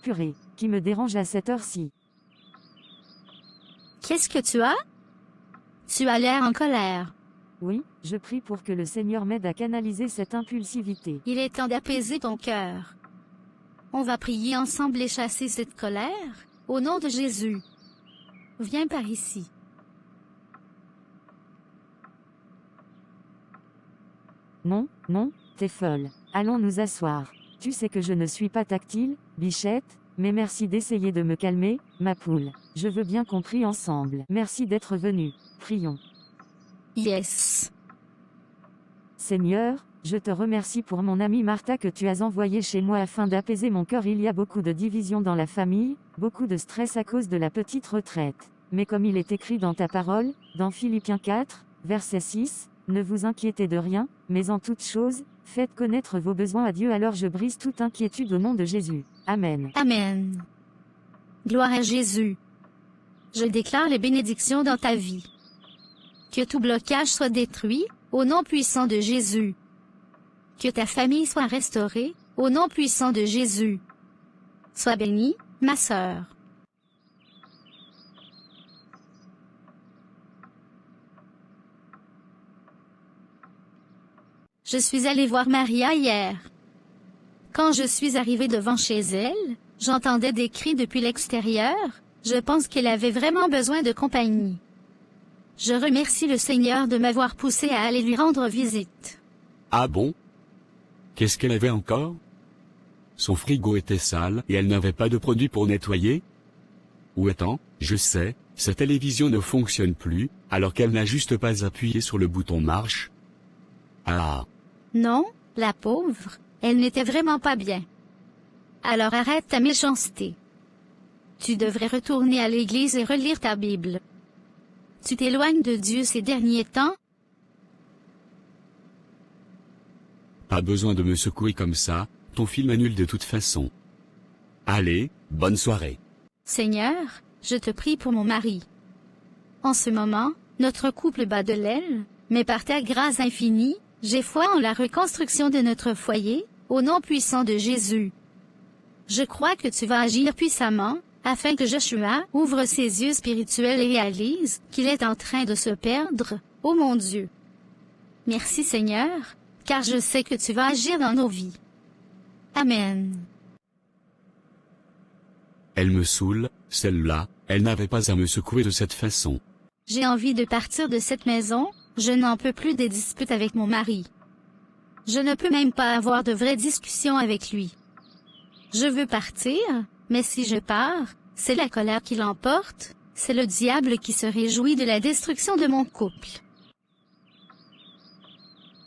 Purée, qui me dérange à cette heure-ci? Qu'est-ce que tu as? Tu as l'air en colère. Oui, je prie pour que le Seigneur m'aide à canaliser cette impulsivité. Il est temps d'apaiser ton cœur. On va prier ensemble et chasser cette colère, au nom de Jésus. Viens par ici. Non, non, t'es folle. Allons nous asseoir. Tu sais que je ne suis pas tactile, bichette, mais merci d'essayer de me calmer, ma poule. Je veux bien qu'on prie ensemble. Merci d'être venu. Prions. Yes. Seigneur, je te remercie pour mon amie Martha que tu as envoyée chez moi afin d'apaiser mon cœur. Il y a beaucoup de divisions dans la famille, beaucoup de stress à cause de la petite retraite. Mais comme il est écrit dans ta parole, dans Philippiens 4, verset 6, ne vous inquiétez de rien, mais en toute chose, faites connaître vos besoins à Dieu. Alors je brise toute inquiétude au nom de Jésus. Amen. Amen. Gloire à Jésus. Je déclare les bénédictions dans ta vie. Que tout blocage soit détruit, au nom puissant de Jésus. Que ta famille soit restaurée, au nom puissant de Jésus. Sois bénie, ma sœur. Je suis allée voir Maria hier. Quand je suis arrivée devant chez elle, j'entendais des cris depuis l'extérieur. Je pense qu'elle avait vraiment besoin de compagnie. Je remercie le Seigneur de m'avoir poussé à aller lui rendre visite. Ah bon? Qu'est-ce qu'elle avait encore? Son frigo était sale et elle n'avait pas de produit pour nettoyer? Ou attends, je sais, sa télévision ne fonctionne plus, alors qu'elle n'a juste pas appuyé sur le bouton marche. Ah. Non, la pauvre, elle n'était vraiment pas bien. Alors arrête ta méchanceté. Tu devrais retourner à l'église et relire ta Bible. Tu t'éloignes de Dieu ces derniers temps? Pas besoin de me secouer comme ça, ton film annule de toute façon. Allez, bonne soirée. Seigneur, je te prie pour mon mari. En ce moment, notre couple bat de l'aile, mais par ta grâce infinie, j'ai foi en la reconstruction de notre foyer, au nom puissant de Jésus. Je crois que tu vas agir puissamment, afin que Joshua ouvre ses yeux spirituels et réalise qu'il est en train de se perdre, ô mon Dieu. Merci Seigneur, car je sais que tu vas agir dans nos vies. Amen. Elle me saoule, celle-là, elle n'avait pas à me secouer de cette façon. J'ai envie de partir de cette maison, je n'en peux plus des disputes avec mon mari. Je ne peux même pas avoir de vraies discussions avec lui. Je veux partir, mais si je pars, c'est la colère qui l'emporte, c'est le diable qui se réjouit de la destruction de mon couple.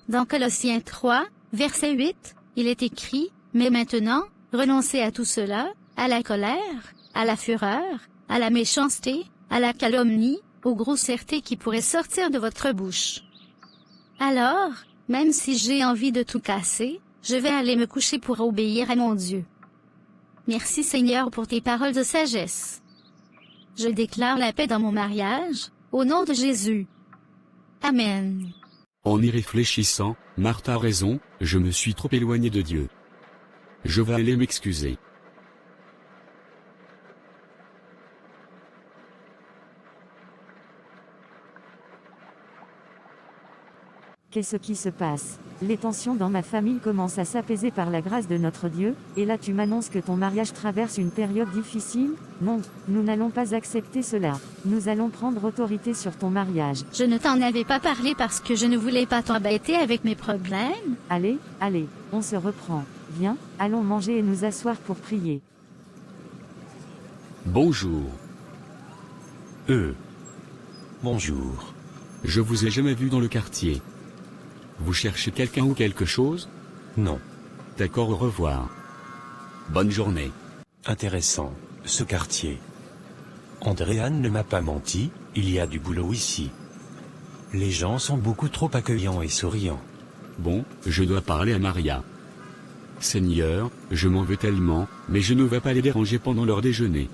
Dans Colossiens 3, verset 8, il est écrit, « Mais maintenant, renoncez à tout cela, à la colère, à la fureur, à la méchanceté, à la calomnie, aux grossièretés qui pourraient sortir de votre bouche. » Alors, même si j'ai envie de tout casser, je vais aller me coucher pour obéir à mon Dieu. Merci Seigneur pour tes paroles de sagesse. Je déclare la paix dans mon mariage, au nom de Jésus. Amen. En y réfléchissant, Martha a raison, je me suis trop éloigné de Dieu. Je vais aller m'excuser. Qu'est-ce qui se passe? Les tensions dans ma famille commencent à s'apaiser par la grâce de notre Dieu, et là tu m'annonces que ton mariage traverse une période difficile? Non, nous n'allons pas accepter cela. Nous allons prendre autorité sur ton mariage. Je ne t'en avais pas parlé parce que je ne voulais pas t'embêter avec mes problèmes. Allez, allez, on se reprend. Viens, allons manger et nous asseoir pour prier. Bonjour. Bonjour. Je vous ai jamais vu dans le quartier. Vous cherchez quelqu'un ou quelque chose? Non. D'accord, au revoir. Bonne journée. Intéressant, ce quartier. Andréane ne m'a pas menti, il y a du boulot ici. Les gens sont beaucoup trop accueillants et souriants. Bon, je dois parler à Maria. Seigneur, je m'en veux tellement, mais je ne vais pas les déranger pendant leur déjeuner.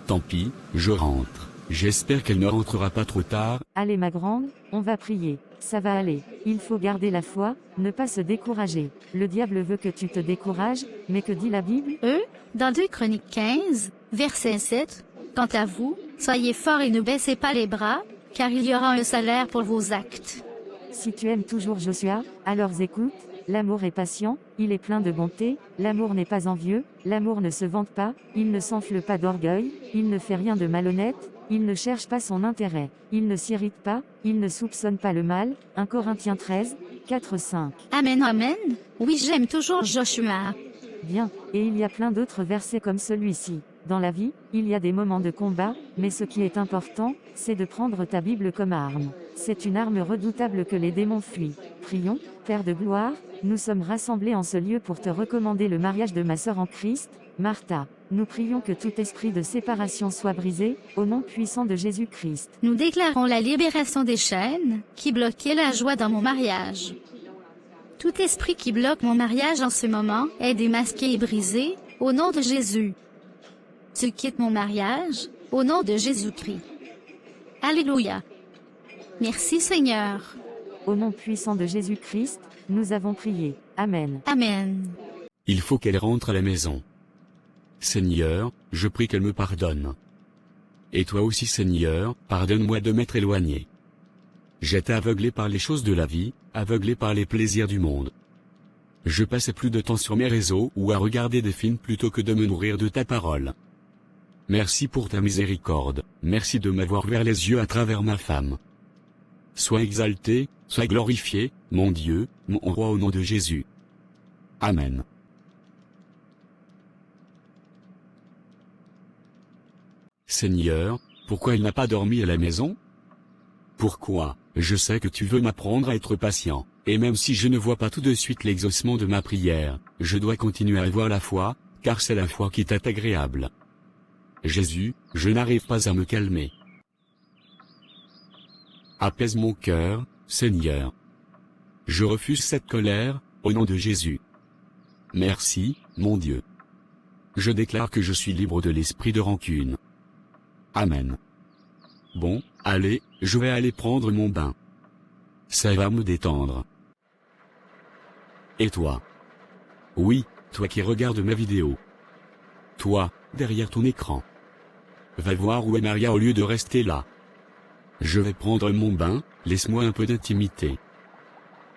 Tant pis, je rentre. J'espère qu'elle ne rentrera pas trop tard. Allez ma grande, on va prier. Ça va aller. Il faut garder la foi, ne pas se décourager. Le diable veut que tu te décourages, mais que dit la Bible? Dans 2 Chroniques 15, verset 7, « Quant à vous, soyez forts et ne baissez pas les bras, car il y aura un salaire pour vos actes. » Si tu aimes toujours Joshua, alors écoute, l'amour est patient, il est plein de bonté, l'amour n'est pas envieux, l'amour ne se vante pas, il ne s'enfle pas d'orgueil, il ne fait rien de malhonnête, il ne cherche pas son intérêt, il ne s'irrite pas, il ne soupçonne pas le mal. 1 Corinthiens 13, 4-5. Amen, amen. Oui, j'aime toujours Joshua. Bien, et il y a plein d'autres versets comme celui-ci. Dans la vie, il y a des moments de combat, mais ce qui est important, c'est de prendre ta Bible comme arme. C'est une arme redoutable que les démons fuient. Prions, Père de gloire, nous sommes rassemblés en ce lieu pour te recommander le mariage de ma sœur en Christ, Martha. Nous prions que tout esprit de séparation soit brisé, au nom puissant de Jésus-Christ. Nous déclarons la libération des chaînes qui bloquaient la joie dans mon mariage. Tout esprit qui bloque mon mariage en ce moment est démasqué et brisé, au nom de Jésus. Tu quittes mon mariage, au nom de Jésus-Christ. Alléluia. Merci Seigneur. Au nom puissant de Jésus-Christ, nous avons prié. Amen. Amen. Il faut qu'elle rentre à la maison. Seigneur, je prie qu'elle me pardonne. Et toi aussi Seigneur, pardonne-moi de m'être éloigné. J'étais aveuglé par les choses de la vie, aveuglé par les plaisirs du monde. Je passais plus de temps sur mes réseaux ou à regarder des films plutôt que de me nourrir de ta parole. Merci pour ta miséricorde, merci de m'avoir ouvert les yeux à travers ma femme. Sois exalté, sois glorifié, mon Dieu, mon roi au nom de Jésus. Amen. Seigneur, pourquoi il n'a pas dormi à la maison? Pourquoi? Je sais que tu veux m'apprendre à être patient, et même si je ne vois pas tout de suite l'exaucement de ma prière, je dois continuer à avoir la foi, car c'est la foi qui t'est agréable. Jésus, je n'arrive pas à me calmer. Apaise mon cœur, Seigneur. Je refuse cette colère, au nom de Jésus. Merci, mon Dieu. Je déclare que je suis libre de l'esprit de rancune. Amen. Bon, allez, je vais aller prendre mon bain. Ça va me détendre. Et toi? Oui, toi qui regardes ma vidéo. Toi, derrière ton écran. Va voir où est Maria au lieu de rester là. Je vais prendre mon bain, laisse-moi un peu d'intimité.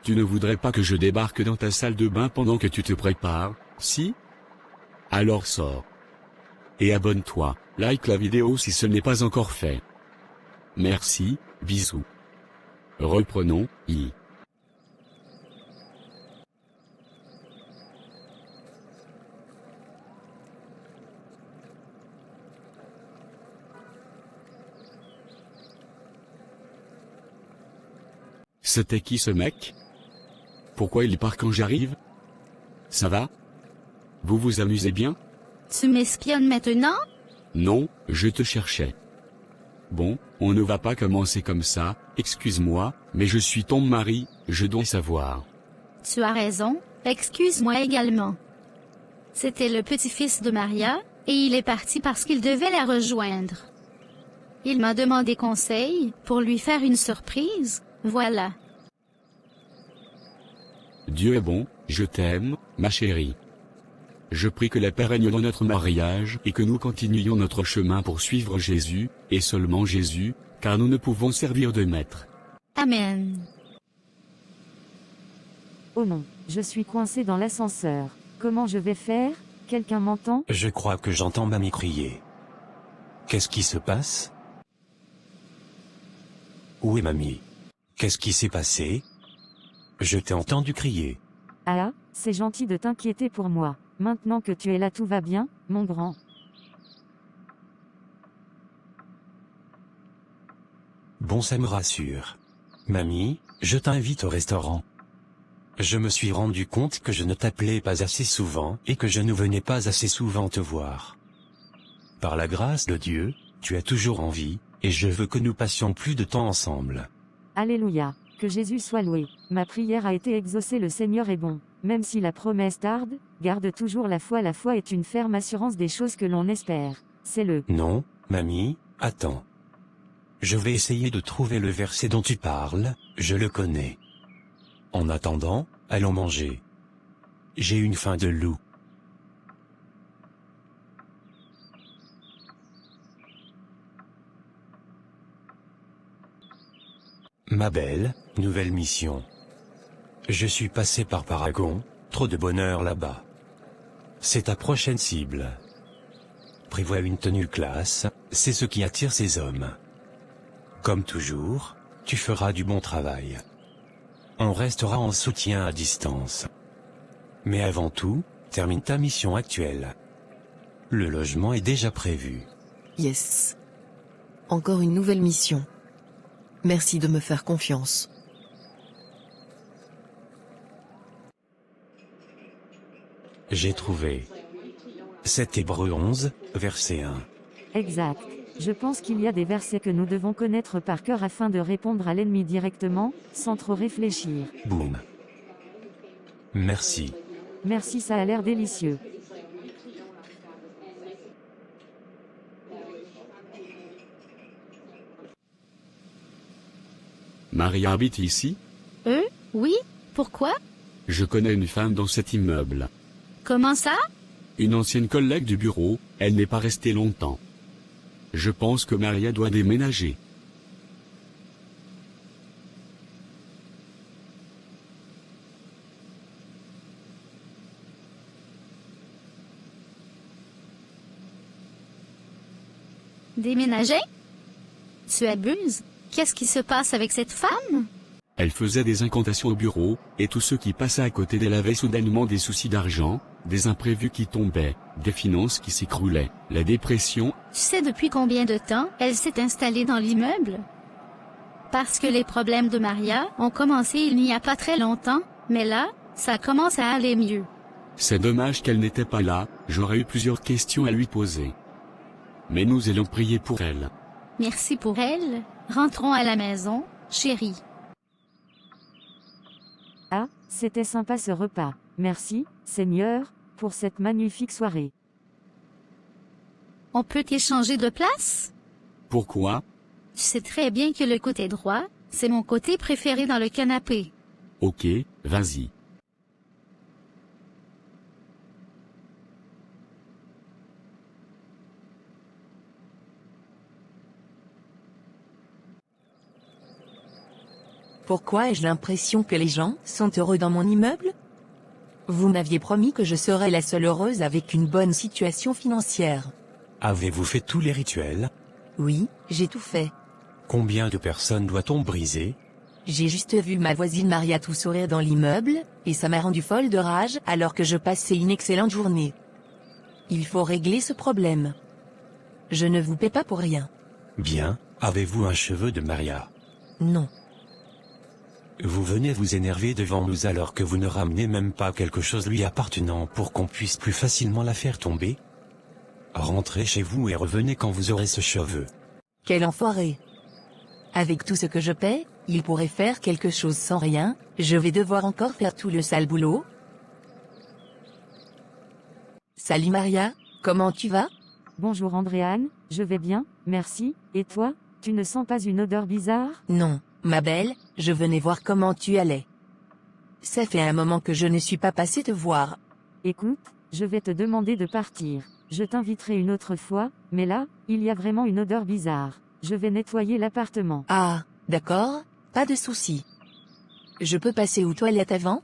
Tu ne voudrais pas que je débarque dans ta salle de bain pendant que tu te prépares, si? Alors sors. Et abonne-toi, like la vidéo si ce n'est pas encore fait. Merci, bisous. Reprenons, C'était qui ce mec? Pourquoi il part quand j'arrive? Ça va? Vous vous amusez bien? Tu m'espionnes maintenant? Non, je te cherchais. Bon, on ne va pas commencer comme ça, excuse-moi, mais je suis ton mari, je dois savoir. Tu as raison, excuse-moi également. C'était le petit-fils de Maria, et il est parti parce qu'il devait la rejoindre. Il m'a demandé conseil, pour lui faire une surprise, voilà. Dieu est bon, je t'aime, ma chérie. Je prie que la paix règne dans notre mariage et que nous continuions notre chemin pour suivre Jésus, et seulement Jésus, car nous ne pouvons servir de maître. Amen. Oh non, je suis coincé dans l'ascenseur. Comment je vais faire? Quelqu'un m'entend? Je crois que j'entends mamie crier. Qu'est-ce qui se passe? Où est mamie? Qu'est-ce qui s'est passé? Je t'ai entendu crier. Ah, c'est gentil de t'inquiéter pour moi. Maintenant que tu es là, tout va bien, mon grand. Bon, ça me rassure. Mamie, je t'invite au restaurant. Je me suis rendu compte que je ne t'appelais pas assez souvent et que je ne venais pas assez souvent te voir. Par la grâce de Dieu, tu as toujours envie, et je veux que nous passions plus de temps ensemble. Alléluia. Que Jésus soit loué. Ma prière a été exaucée, le Seigneur est bon. Même si la promesse tarde, garde toujours la foi. La foi est une ferme assurance des choses que l'on espère. C'est le... Non, mamie, attends. Je vais essayer de trouver le verset dont tu parles, je le connais. En attendant, allons manger. J'ai une faim de loup. Ma belle, nouvelle mission. Je suis passé par Paragon, trop de bonheur là-bas. C'est ta prochaine cible. Prévois une tenue classe, c'est ce qui attire ces hommes. Comme toujours, tu feras du bon travail. On restera en soutien à distance. Mais avant tout, termine ta mission actuelle. Le logement est déjà prévu. Yes. Encore une nouvelle mission. Merci de me faire confiance. J'ai trouvé. C'est Hébreux 11, verset 1. Exact. Je pense qu'il y a des versets que nous devons connaître par cœur afin de répondre à l'ennemi directement, sans trop réfléchir. Boum. Merci. Merci, ça a l'air délicieux. Maria habite ici? Oui, pourquoi? Je connais une femme dans cet immeuble. Comment ça? Une ancienne collègue du bureau, elle n'est pas restée longtemps. Je pense que Maria doit déménager. Déménager? Tu abuses? Qu'est-ce qui se passe avec cette femme? Elle faisait des incantations au bureau, et tous ceux qui passaient à côté d'elle avaient soudainement des soucis d'argent, des imprévus qui tombaient, des finances qui s'écroulaient, la dépression. Tu sais depuis combien de temps elle s'est installée dans l'immeuble? Parce que les problèmes de Maria ont commencé il n'y a pas très longtemps, mais là, ça commence à aller mieux. C'est dommage qu'elle n'était pas là, j'aurais eu plusieurs questions à lui poser. Mais nous allons prier pour elle. Merci pour elle. Rentrons à la maison, chérie. Ah, c'était sympa ce repas. Merci, Seigneur, pour cette magnifique soirée. On peut échanger de place? Pourquoi? Tu sais très bien que le côté droit, c'est mon côté préféré dans le canapé. Ok, vas-y. Pourquoi ai-je l'impression que les gens sont heureux dans mon immeuble? Vous m'aviez promis que je serais la seule heureuse avec une bonne situation financière. Avez-vous fait tous les rituels? Oui, j'ai tout fait. Combien de personnes doit-on briser? J'ai juste vu ma voisine Maria tout sourire dans l'immeuble, et ça m'a rendu folle de rage alors que je passais une excellente journée. Il faut régler ce problème. Je ne vous paie pas pour rien. Bien, avez-vous un cheveu de Maria? Non. Vous venez vous énerver devant nous alors que vous ne ramenez même pas quelque chose lui appartenant pour qu'on puisse plus facilement la faire tomber? Rentrez chez vous et revenez quand vous aurez ce cheveu. Quel enfoiré. Avec tout ce que je paie, il pourrait faire quelque chose sans rien, je vais devoir encore faire tout le sale boulot. Salut Maria, comment tu vas? Bonjour Andréane, je vais bien, merci, et toi, tu ne sens pas une odeur bizarre? Non, ma belle, je venais voir comment tu allais. Ça fait un moment que je ne suis pas passée te voir. Écoute, je vais te demander de partir. Je t'inviterai une autre fois, mais là, il y a vraiment une odeur bizarre. Je vais nettoyer l'appartement. Ah, d'accord, pas de souci. Je peux passer aux toilettes avant?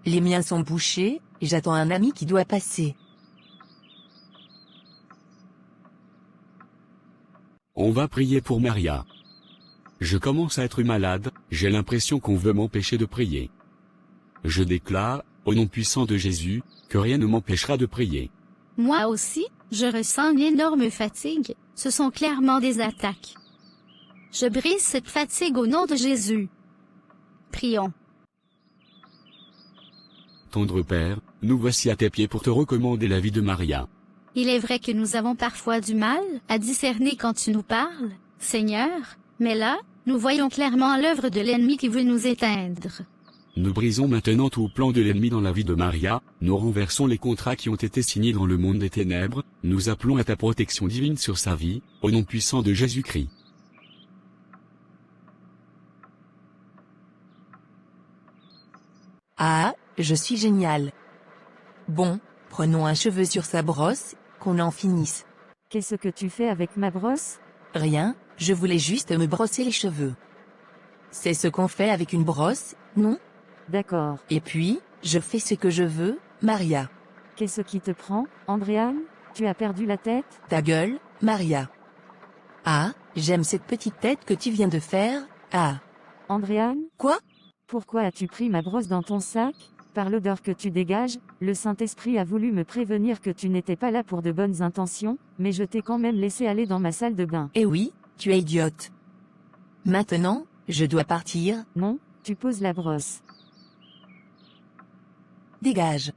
Les miens sont bouchés, et j'attends un ami qui doit passer. On va prier pour Maria. Je commence à être malade, j'ai l'impression qu'on veut m'empêcher de prier. Je déclare, au nom puissant de Jésus, que rien ne m'empêchera de prier. Moi aussi, je ressens une énorme fatigue. Ce sont clairement des attaques. Je brise cette fatigue au nom de Jésus. Prions. Tendre Père, nous voici à tes pieds pour te recommander la vie de Maria. Il est vrai que nous avons parfois du mal à discerner quand tu nous parles, Seigneur, mais là, nous voyons clairement l'œuvre de l'ennemi qui veut nous éteindre. Nous brisons maintenant tout plan de l'ennemi dans la vie de Maria, nous renversons les contrats qui ont été signés dans le monde des ténèbres, nous appelons à ta protection divine sur sa vie, au nom puissant de Jésus-Christ. Ah, je suis génial. Bon, prenons un cheveu sur sa brosse, qu'on en finisse. Qu'est-ce que tu fais avec ma brosse? Rien, je voulais juste me brosser les cheveux. C'est ce qu'on fait avec une brosse, non? D'accord. Et puis, je fais ce que je veux, Maria. Qu'est-ce qui te prend, Andréane? Tu as perdu la tête? Ta gueule, Maria. Ah, j'aime cette petite tête que tu viens de faire, ah. Andréane? Quoi? Pourquoi as-tu pris ma brosse dans ton sac? Par l'odeur que tu dégages, le Saint-Esprit a voulu me prévenir que tu n'étais pas là pour de bonnes intentions, mais je t'ai quand même laissé aller dans ma salle de bain. Eh oui, tu es idiote. Maintenant, je dois partir, Non, tu poses la brosse. dégage.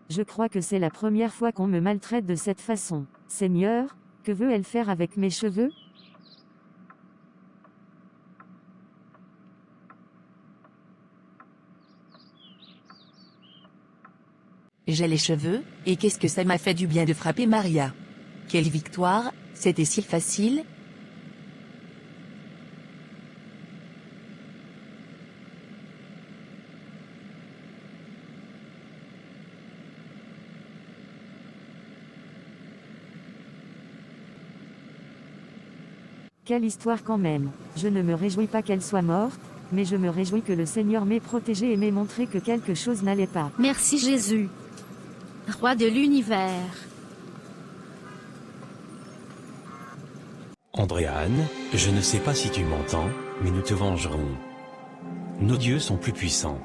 Je crois que c'est la première fois qu'on me maltraite de cette façon. Seigneur, que veut-elle faire avec mes cheveux? J'ai les cheveux, et qu'est-ce que ça m'a fait du bien de frapper Maria. Quelle victoire, c'était si facile. Quelle histoire quand même. Je ne me réjouis pas qu'elle soit morte, mais je me réjouis que le Seigneur m'ait protégé et m'ait montré que quelque chose n'allait pas. Merci Jésus. Roi de l'univers. Andréane, je ne sais pas si tu m'entends, mais nous te vengerons. Nos dieux sont plus puissants.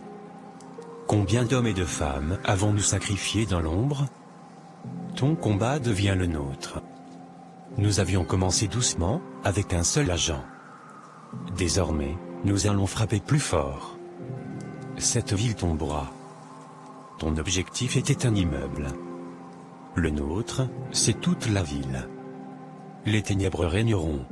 Combien d'hommes et de femmes avons-nous sacrifiés dans l'ombre? Ton combat devient le nôtre. Nous avions commencé doucement, avec un seul agent. Désormais, nous allons frapper plus fort. Cette ville tombera. Ton objectif était un immeuble. Le nôtre, c'est toute la ville. Les ténèbres régneront.